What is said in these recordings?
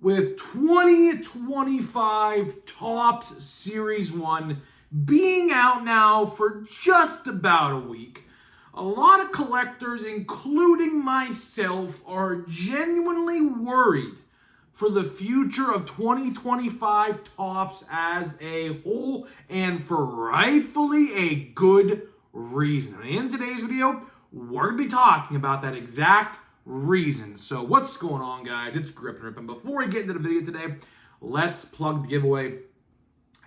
with 2025 Topps Series 1 being out now for just about a week. A lot of collectors, including myself, are genuinely worried for the future of 2025 Topps as a whole, and for rightfully a good reason. And in today's video, we're going to be talking about that exact reason. So what's going on, guys? It's Grip and Rip. And before we get into the video today, let's plug the giveaway.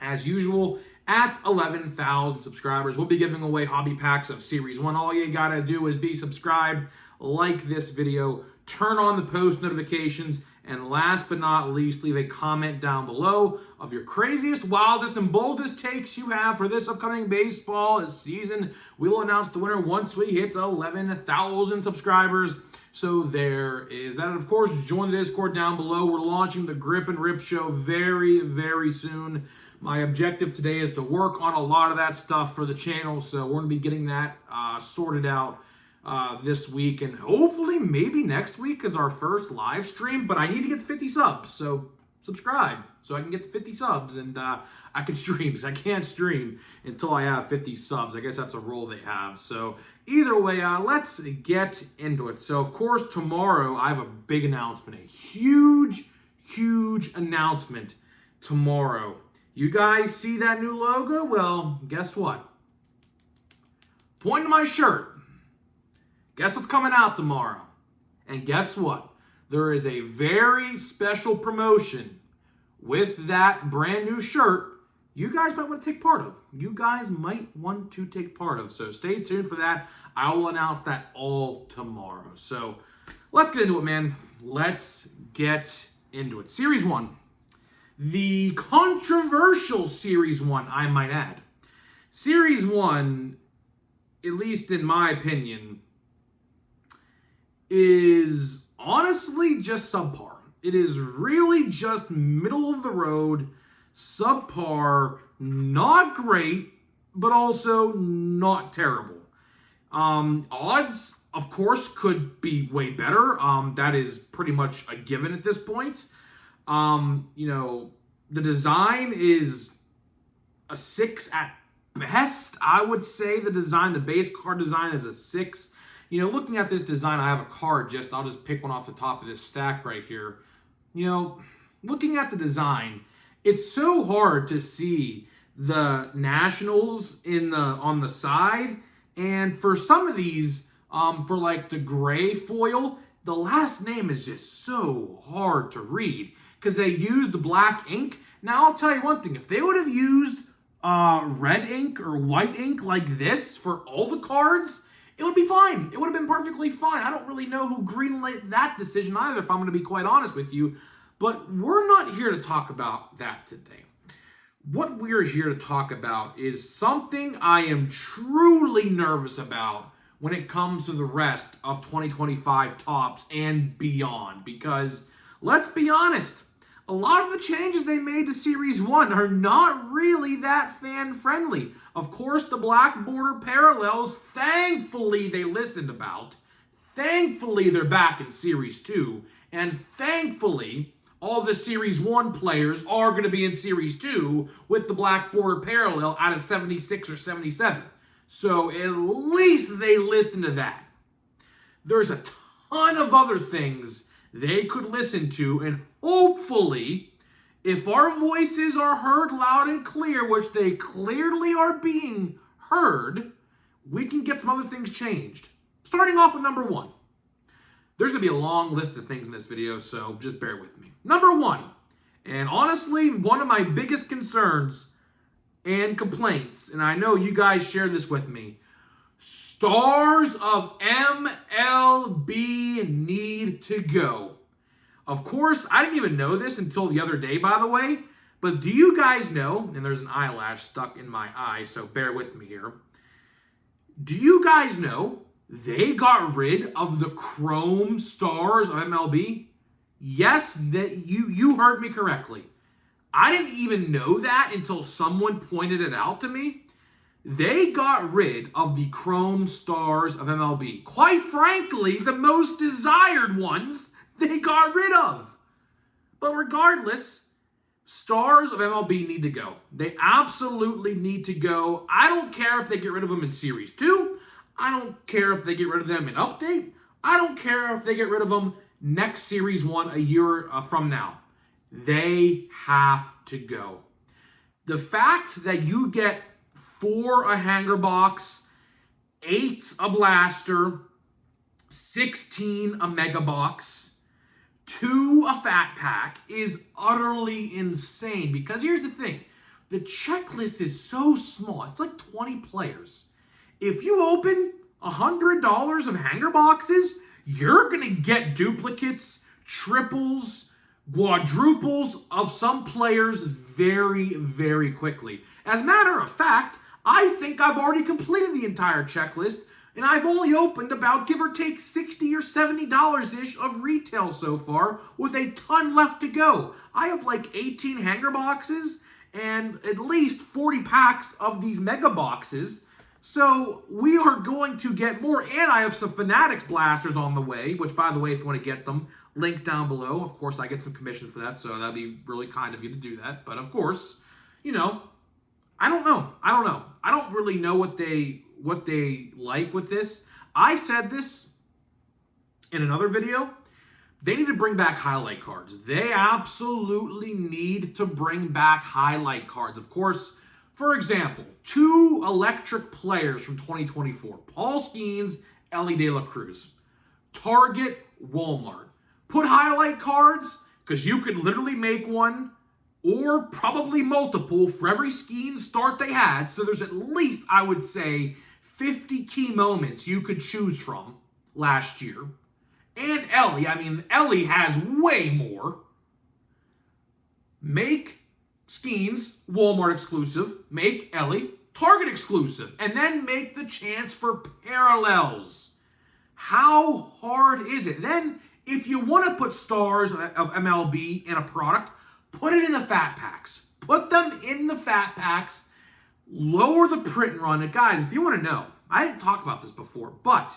As usual, at 11,000 subscribers, we'll be giving away hobby packs of Series 1. All you gotta do is be subscribed, like this video, turn on the post notifications, and last but not least, leave a comment down below of your craziest, wildest, and boldest takes you have for this upcoming baseball season. We will announce the winner once we hit 11,000 subscribers. So there is that. And of course, join the Discord down below. We're launching the Grip and Rip show very, very soon. My objective today is to work on a lot of that stuff for the channel. So we're going to be getting that sorted out this week, and hopefully maybe next week is our first live stream. But I need to get to 50 subs, so subscribe so I can get to 50 subs, and I can stream, because I can't stream until I have 50 subs. I guess that's a rule they have. So either way, let's get into it. So of course, tomorrow I have a big announcement, a huge announcement tomorrow. You guys see that new logo? Well, guess what? Point to my shirt. Guess what's coming out tomorrow? And guess what? There is a very special promotion with that brand new shirt you guys might want to take part of. You guys might want to take part of. So stay tuned for that. I will announce that all tomorrow. So let's get into it, man. Let's get into it. Series 1. The controversial Series 1, I might add. Series 1, at least in my opinion, is honestly just subpar. It is really just middle of the road, subpar, not great, but also not terrible. Odds, of course, could be way better. That is pretty much a given at this point. You know, the design is a 6 at best. I would say the base card design is a 6. You know, looking at this design, I have a card I'll just pick one off the top of this stack right here. You know, looking at the design, it's so hard to see the Nationals on the side. And for some of these, for like the gray foil, the last name is just so hard to read because they used black ink. Now, I'll tell you one thing. If they would have used red ink or white ink like this for all the cards, it would be fine. It would have been perfectly fine. I don't really know who greenlit that decision either, if I'm going to be quite honest with you. But we're not here to talk about that today. What we're here to talk about is something I am truly nervous about when it comes to the rest of 2025 Topps and beyond. Because, let's be honest, a lot of the changes they made to Series 1 are not really that fan-friendly. Of course, the black border parallels, thankfully they listened about. Thankfully, they're back in Series 2. And thankfully, all the Series 1 players are going to be in Series 2 with the black border parallel out of 76 or 77. So at least they listened to that. There's a ton of other things they could listen to, and hopefully, if our voices are heard loud and clear, which they clearly are being heard, we can get some other things changed. Starting off with number 1. There's going to be a long list of things in this video, so just bear with me. Number 1, and honestly, one of my biggest concerns and complaints, and I know you guys share this with me, stars of MLB need to go. Of course, I didn't even know this until the other day, by the way, but do you guys know, and there's an eyelash stuck in my eye, so bear with me here. Do you guys know they got rid of the Chrome stars of MLB? Yes, that you heard me correctly. I didn't even know that until someone pointed it out to me. They got rid of the Chrome stars of MLB. Quite frankly, the most desired ones they got rid of. But regardless, stars of MLB need to go. They absolutely need to go. I don't care if they get rid of them in Series 2. I don't care if they get rid of them in Update. I don't care if they get rid of them next Series 1 a year from now. They have to go. The fact that you get 4 a hanger box, 8 a blaster, 16 a mega box, 2 a fat pack is utterly insane. Because here's the thing. The checklist is so small. It's like 20 players. If you open $100 of hanger boxes, you're going to get duplicates, triples, quadruples of some players very, very quickly. As a matter of fact, I think I've already completed the entire checklist, and I've only opened about, give or take, $60 or $70-ish of retail so far, with a ton left to go. I have like 18 hanger boxes and at least 40 packs of these mega boxes. So we are going to get more, and I have some Fanatics blasters on the way, which, by the way, if you want to get them, link down below. Of course, I get some commission for that, so that'd be really kind of you to do that. But of course, you know, I don't know. I don't really know what they like with this. I said this in another video. They need to bring back highlight cards. They absolutely need to bring back highlight cards. Of course, for example, 2 electric players from 2024. Paul Skeens, Elly De La Cruz. Target, Walmart. Put highlight cards, because you could literally make one, or probably multiple, for every Skeens start they had. So there's at least, I would say, 50 key moments you could choose from last year. And Elly, I mean, Elly has way more. Make Skeens Walmart exclusive, make Elly Target exclusive, and then make the chance for parallels. How hard is it? Then, if you want to put stars of MLB in a product, put it in the fat packs. Put them in the fat packs. Lower the print run. And guys, if you want to know, I didn't talk about this before, but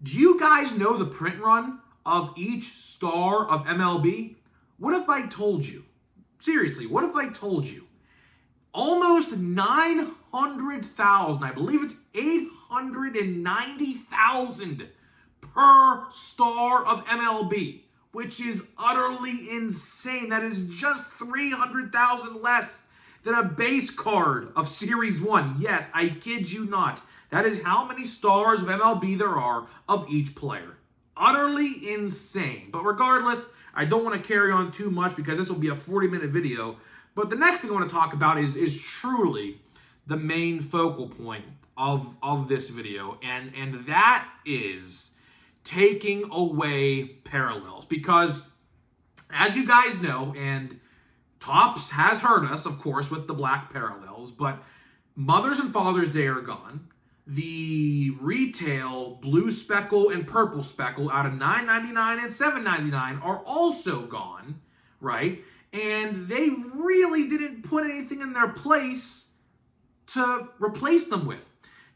do you guys know the print run of each star of MLB? What if I told you? Seriously, what if I told you? Almost 900,000, I believe it's 890,000 per star of MLB, which is utterly insane. That is just 300,000 less than a base card of Series 1. Yes, I kid you not. That is how many stars of MLB there are of each player. Utterly insane. But regardless, I don't want to carry on too much because this will be a 40-minute video. But the next thing I want to talk about is truly the main focal point of this video. And that is taking away parallels. Because as you guys know, and Topps has hurt us, of course, with the black parallels, but Mother's and Father's Day are gone. The retail blue speckle and purple speckle out of $9.99 and $7.99 are also gone, right? And they really didn't put anything in their place to replace them with.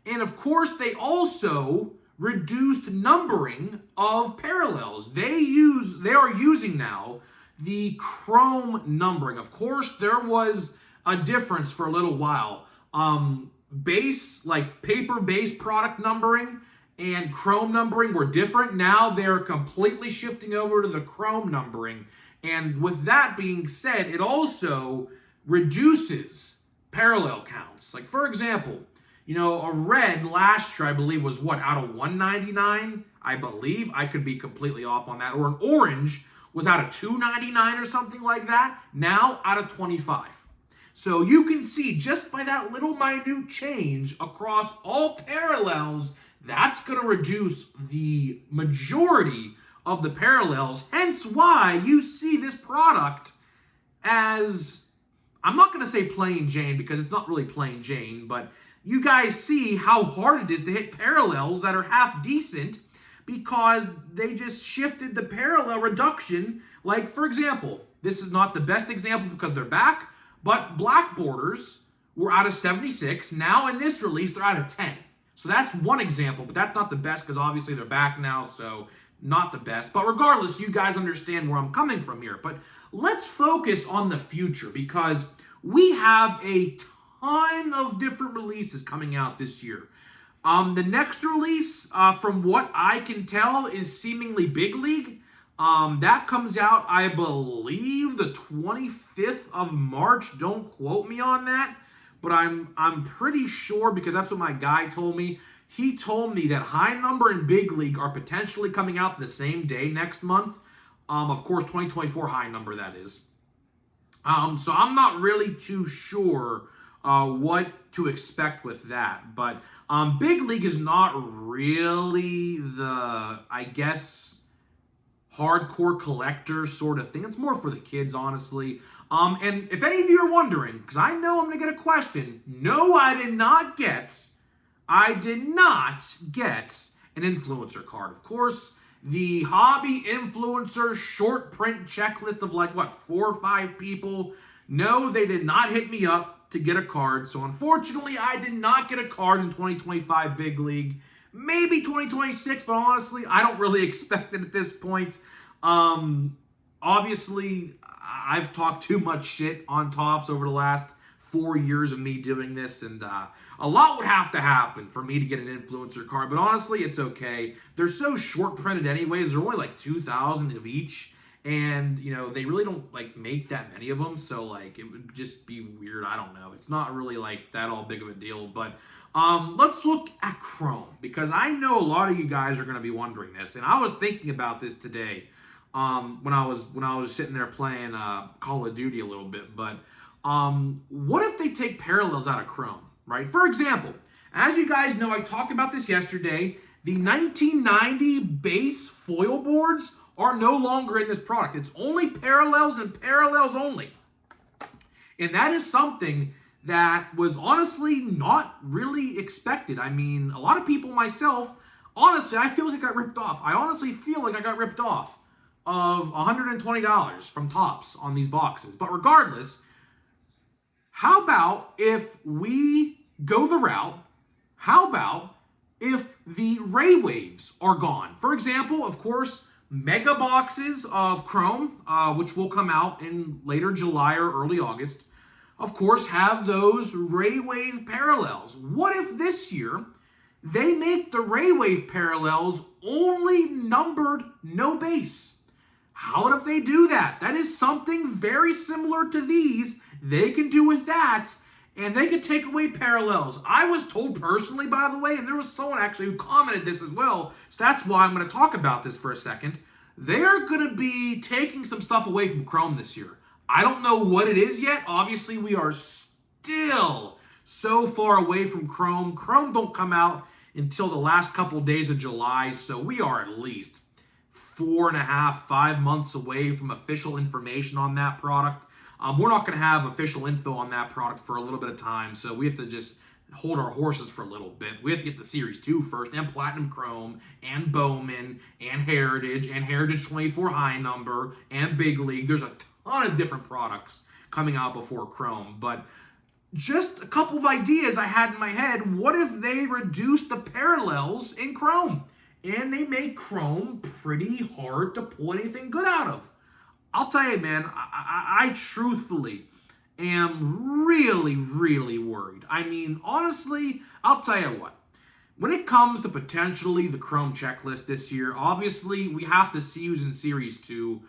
And of course, they also reduced numbering of parallels. They are using now the chrome numbering. Of course, there was a difference for a little while. Base, like paper-based product numbering and chrome numbering were different. Now they're completely shifting over to the chrome numbering. And with that being said, it also reduces parallel counts. Like, for example, you know, a red last year, I believe, was what, out of 199? I believe. I could be completely off on that. Or an orange was out of 299 or something like that. Now out of 25. So you can see just by that little minute change across all parallels, that's going to reduce the majority of the parallels. Hence why you see this product as, I'm not going to say plain Jane because it's not really plain Jane, but you guys see how hard it is to hit parallels that are half decent because they just shifted the parallel reduction. Like, for example, this is not the best example because they're back, but black borders were out of 76. Now in this release, they're out of 10. So that's one example, but that's not the best because obviously they're back now, so not the best. But regardless, you guys understand where I'm coming from here. But let's focus on the future because we have a ton of different releases coming out this year. The next release, from what I can tell, is seemingly Big League. That comes out, I believe, the 25th of March. Don't quote me on that, but I'm pretty sure because that's what my guy told me. He told me that High Number and Big League are potentially coming out the same day next month. Of course, 2024 High Number, that is. So I'm not really too sure what to expect with that. But Big League is not really the, I guess, hardcore collector sort of thing. It's more for the kids, honestly. And if any of you are wondering, because I know I'm going to get a question, no, I did not get an influencer card. Of course, the hobby influencer short print checklist of like, what, 4 or 5 people. No, they did not hit me up to get a card. So unfortunately, I did not get a card in 2025 Big League. Maybe 2026, but honestly, I don't really expect it at this point. Obviously, I've talked too much shit on Topps over the last 4 years of me doing this, and a lot would have to happen for me to get an influencer card, but honestly, it's okay. They're so short printed anyways. They're only like 2,000 of each, and, you know, they really don't, like, make that many of them, so, like, it would just be weird. I don't know. It's not really, like, that all big of a deal, but let's look at Chrome, because I know a lot of you guys are going to be wondering this, and I was thinking about this today when I was sitting there playing Call of Duty a little bit, but what if they take parallels out of Chrome, right? For example, as you guys know, I talked about this yesterday, the 1990 base foil boards are no longer in this product. It's only parallels and parallels only. And that is something that was honestly not really expected. I mean, a lot of people, myself, honestly, I feel like I got ripped off. I honestly feel like I got ripped off of $120 from Topps on these boxes. But regardless, how about if we go the route, how about if the Ray Waves are gone? For example, of course, mega boxes of Chrome, which will come out in later July or early August, of course, have those Ray Wave parallels. What if this year they make the Ray Wave parallels only numbered, no base? How about if they do that? That is something very similar to these. They can do with that, and they can take away parallels. I was told personally, by the way, and there was someone actually who commented this as well, so that's why I'm going to talk about this for a second. They are going to be taking some stuff away from Chrome this year. I don't know what it is yet. Obviously, we are still so far away from Chrome. Chrome don't come out until the last couple days of July, so we are at least 4.5, 5 months away from official information on that product. We're not going to have official info on that product for a little bit of time, so we have to just hold our horses for a little bit. We have to get the Series 2 first, and Platinum Chrome, and Bowman, and Heritage 24 High Number, and Big League. There's a ton of different products coming out before Chrome, but just a couple of ideas I had in my head. What if they reduce the parallels in Chrome, and they make Chrome pretty hard to pull anything good out of? I'll tell you, man, I truthfully am really, really worried. I mean, honestly, I'll tell you what. When it comes to potentially the Chrome checklist this year, obviously, we have to see who's in Series 2.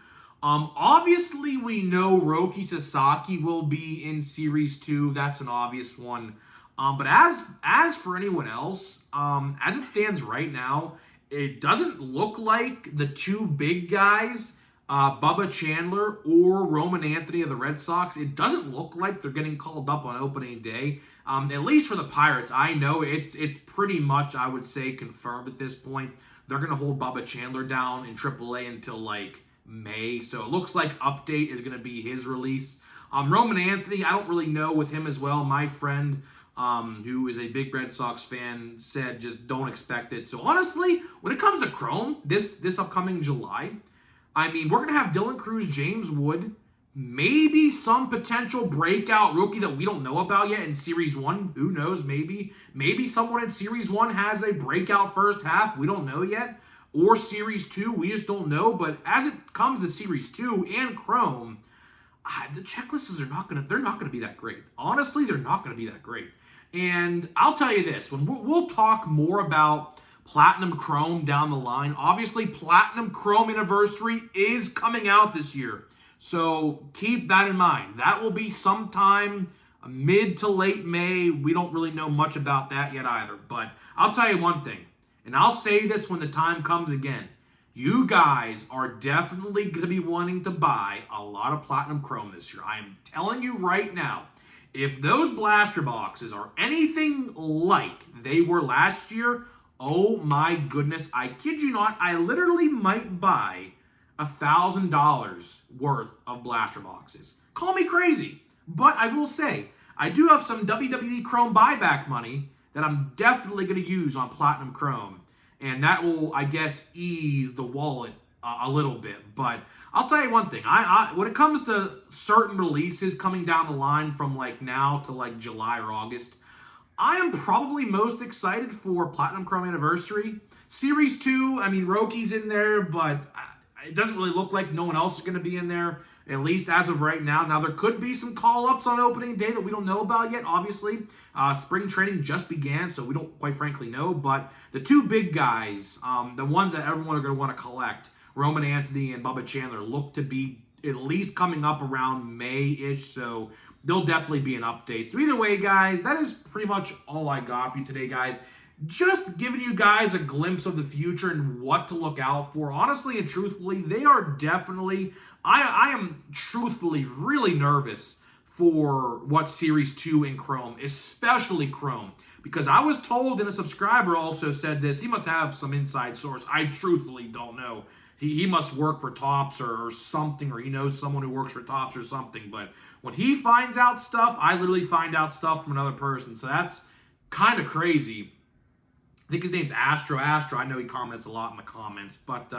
Obviously, we know Roki Sasaki will be in Series 2. That's an obvious one. But as for anyone else, as it stands right now, it doesn't look like the two big guys, Bubba Chandler or Roman Anthony of the Red Sox, it doesn't look like they're getting called up on opening day. At least for the Pirates, I know it's pretty much, I would say, confirmed at this point. They're going to hold Bubba Chandler down in AAA until, like, May. So it looks like Update is going to be his release. Roman Anthony, I don't really know with him as well. My friend, who is a big Red Sox fan, said just don't expect it. So honestly, when it comes to Chrome, this upcoming July, I mean, we're going to have Dylan Cruz, James Wood, maybe some potential breakout rookie that we don't know about yet in Series 1. Who knows? Maybe someone in Series 1 has a breakout first half. We don't know yet. Or Series 2. We just don't know. But as it comes to Series 2 and Chrome, the checklists are not gonna, they're not gonna be that great. Honestly, they're not gonna be that great. And I'll tell you this, when we'll talk more about Platinum Chrome down the line. Obviously, Platinum Chrome Anniversary is coming out this year. So keep that in mind. That will be sometime mid to late May. We don't really know much about that yet either. But I'll tell you one thing, and I'll say this when the time comes again. You guys are definitely going to be wanting to buy a lot of Platinum Chrome this year. I am telling you right now, if those blaster boxes are anything like they were last year, oh my goodness, I kid you not, I literally might buy $1,000 worth of blaster boxes. Call me crazy, but I will say, I do have some WWE Chrome buyback money that I'm definitely going to use on Platinum Chrome. And that will, I guess, ease the wallet a little bit. But I'll tell you one thing. When it comes to certain releases coming down the line from like now to like July or August, I am probably most excited for Platinum Chrome Anniversary. Series 2, I mean, Roki's in there, but it doesn't really look like no one else is going to be in there, at least as of right now. Now, there could be some call-ups on opening day that we don't know about yet, obviously. Spring training just began, so we don't quite frankly know. But the two big guys, the ones that everyone are going to want to collect, Roman Anthony and Bubba Chandler, look to be at least coming up around May-ish, so there'll definitely be an update. So either way, guys, that is pretty much all I got for you today, guys. Just giving you guys a glimpse of the future and what to look out for. Honestly and truthfully, they are definitely... I am truthfully really nervous for what Series 2 in Chrome, especially Chrome. Because I was told, and a subscriber also said this, he must have some inside source. I truthfully don't know. He must work for Topps or something, or he knows someone who works for Topps or something. But when he finds out stuff, I literally find out stuff from another person. So that's kind of crazy. I think his name's Astro. I know he comments a lot in the comments. But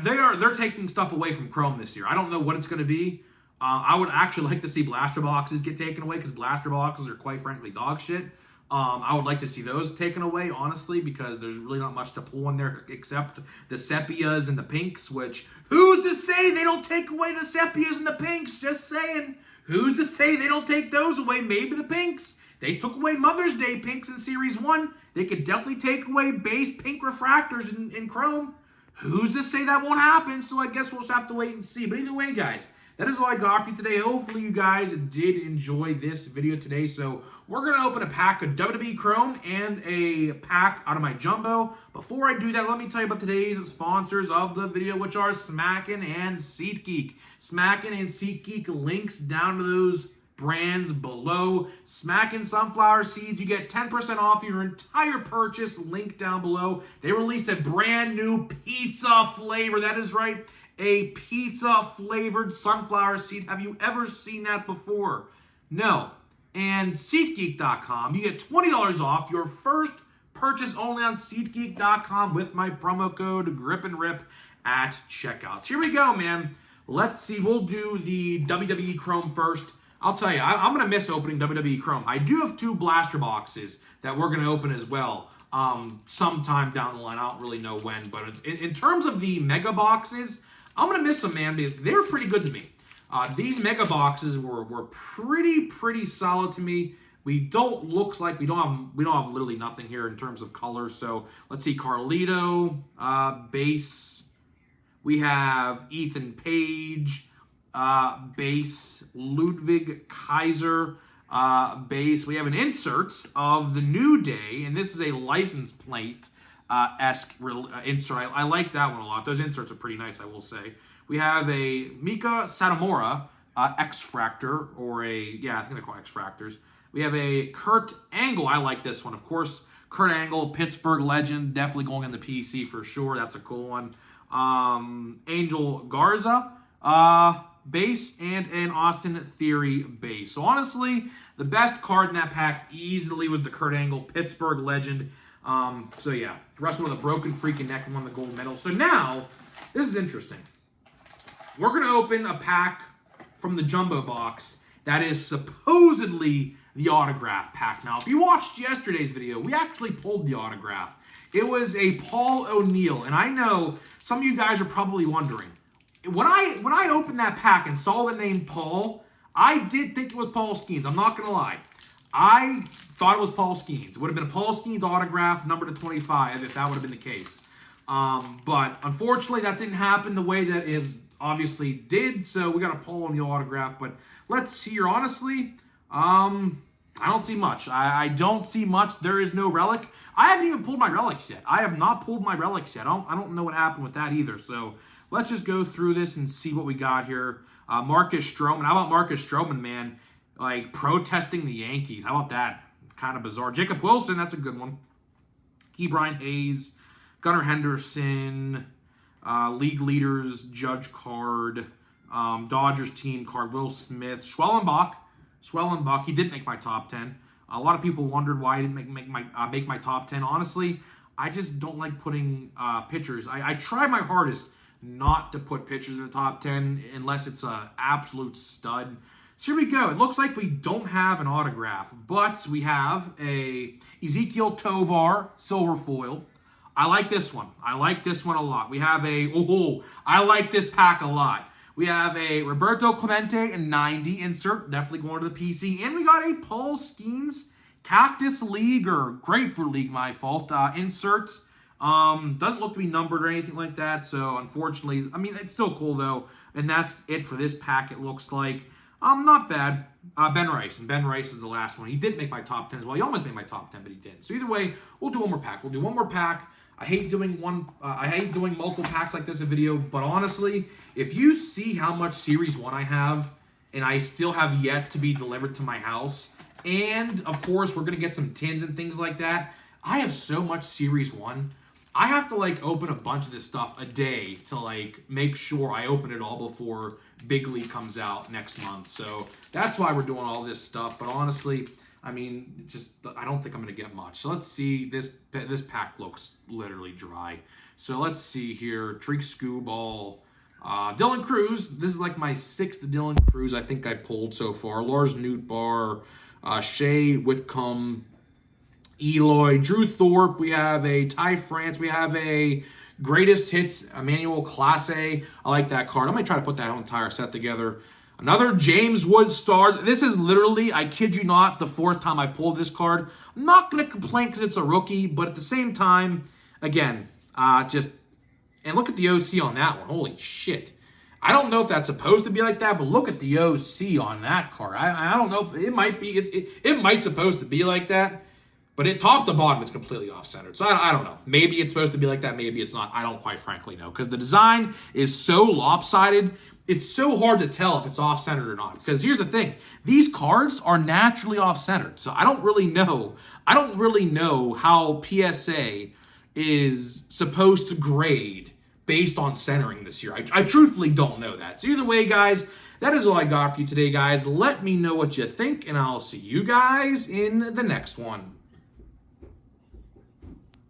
they're taking stuff away from Chrome this year. I don't know what it's going to be. I would actually like to see blaster boxes get taken away because blaster boxes are quite frankly dog shit. I would like to see those taken away, honestly, because there's really not much to pull in there except the sepias and the pinks, which, who's to say they don't take away the sepias and the pinks? Just saying. Who's to say they don't take those away? Maybe the pinks. They took away Mother's Day pinks in Series 1. They could definitely take away base pink refractors in Chrome. Who's to say that won't happen? So I guess we'll just have to wait and see. But either way, guys, that is all I got for you today. Hopefully you guys did enjoy this video today. So we're going to open a pack of WWE Chrome and a pack out of my Jumbo. Before I do that, let me tell you about today's sponsors of the video, which are Smackin' and SeatGeek. Smackin' and SeatGeek, links down to those brands below. Smackin' Sunflower Seeds, you get 10% off your entire purchase, link down below. They released a brand new pizza flavor. That is right. A pizza-flavored sunflower seed. Have you ever seen that before? No. And SeatGeek.com, you get $20 off your first purchase only on SeatGeek.com with my promo code GRIPANDRIP at checkout. So here we go, man. Let's see. We'll do the WWE Chrome first. I'll tell you, I'm going to miss opening WWE Chrome. I do have 2 blaster boxes that we're going to open as well sometime down the line. I don't really know when. But in terms of the mega boxes, I'm going to miss them, man, because they were pretty good to me. These mega boxes were pretty solid to me. We don't have literally nothing here in terms of colors. So let's see, Carlito, base. We have Ethan Page, base. Ludwig Kaiser, base. We have an insert of the New Day, and this is a license plate esque insert. I like that one a lot. Those inserts are pretty nice, I will say. We have a Mika Satomura X-Fractor, or I think they're called X-Fractors. We have a Kurt Angle. I like this one, of course. Kurt Angle, Pittsburgh legend, definitely going in the PC for sure. That's a cool one. Angel Garza, base, and an Austin Theory base. So honestly, the best card in that pack easily was the Kurt Angle, Pittsburgh legend. So yeah, wrestled with a broken freaking neck and won the gold medal. So now, this is interesting. We're going to open a pack from the Jumbo box that is supposedly the autograph pack. Now, if you watched yesterday's video, we actually pulled the autograph. It was a Paul O'Neill, and I know some of you guys are probably wondering, when I opened that pack and saw the name Paul, I did think it was Paul Skeens. I'm not going to lie. I thought it was Paul Skeens. It would have been a Paul Skeens autograph, number to 25, if that would have been the case. But unfortunately, that didn't happen the way that it obviously did. So we got a Paul O'Neill autograph. But let's see here. Honestly, I don't see much. I don't see much. There is no relic. I haven't even pulled my relics yet. I have not pulled my relics yet. I don't know what happened with that either. So let's just go through this and see what we got here. Marcus Stroman. How about Marcus Stroman, man? Like, protesting the Yankees. How about that? Kind of bizarre. Jacob Wilson, that's a good one. Ke'Bryan Hayes. Gunnar Henderson. League leaders, Judge card. Dodgers team card. Will Smith. Schwellenbach. He didn't make my top 10. A lot of people wondered why I didn't make my top 10. Honestly, I just don't like putting pitchers. I try my hardest not to put pitchers in the top 10 unless it's an absolute stud. So here we go. It looks like we don't have an autograph, but we have a Ezekiel Tovar silver foil. I like this one. I like this one a lot. We have I like this pack a lot. We have a Roberto Clemente and 90 insert, definitely going to the PC. And we got a Paul Skeens Cactus League or Grapefruit League, my fault, insert. Doesn't look to be numbered or anything like that. So unfortunately, I mean, it's still cool though. And that's it for this pack, it looks like. Not bad. Ben Rice. And Ben Rice is the last one. He did make my top 10 as well. He almost made my top 10, but he didn't. So either way, we'll do one more pack. We'll do one more pack. I hate doing multiple packs like this in video, but honestly, if you see how much Series 1 I have, and I still have yet to be delivered to my house, and of course, we're going to get some tins and things like that, I have so much Series 1, I have to, like, open a bunch of this stuff a day to, like, make sure I open it all before Big League comes out next month. So that's why we're doing all this stuff, but honestly, I mean, I don't think I'm going to get much. So let's see. This pack looks literally dry. So let's see here. Treek Skubal. Dylan Cruz. This is like my 6th Dylan Cruz I think I pulled so far. Lars Nootbaar. Shea Whitcomb. Eloy. Drew Thorpe. We have a Ty France. We have a Greatest Hits Emmanuel Clase. I like that card. I'm going to try to put that whole entire set together. Another James Wood Stars. This is literally, I kid you not, the 4th time I pulled this card. I'm not going to complain because it's a rookie, but at the same time, again, and look at the OC on that one. Holy shit. I don't know if that's supposed to be like that, but look at the OC on that card. I don't know if it might be, it might supposed to be like that, but top to bottom, it's completely off-centered. So I don't know. Maybe it's supposed to be like that. Maybe it's not. I don't quite frankly know because the design is so lopsided. It's so hard to tell if it's off-centered or not. Because here's the thing. These cards are naturally off-centered. So I don't really know. I don't really know how PSA is supposed to grade based on centering this year. I truthfully don't know that. So either way, guys, that is all I got for you today, guys. Let me know what you think, and I'll see you guys in the next one.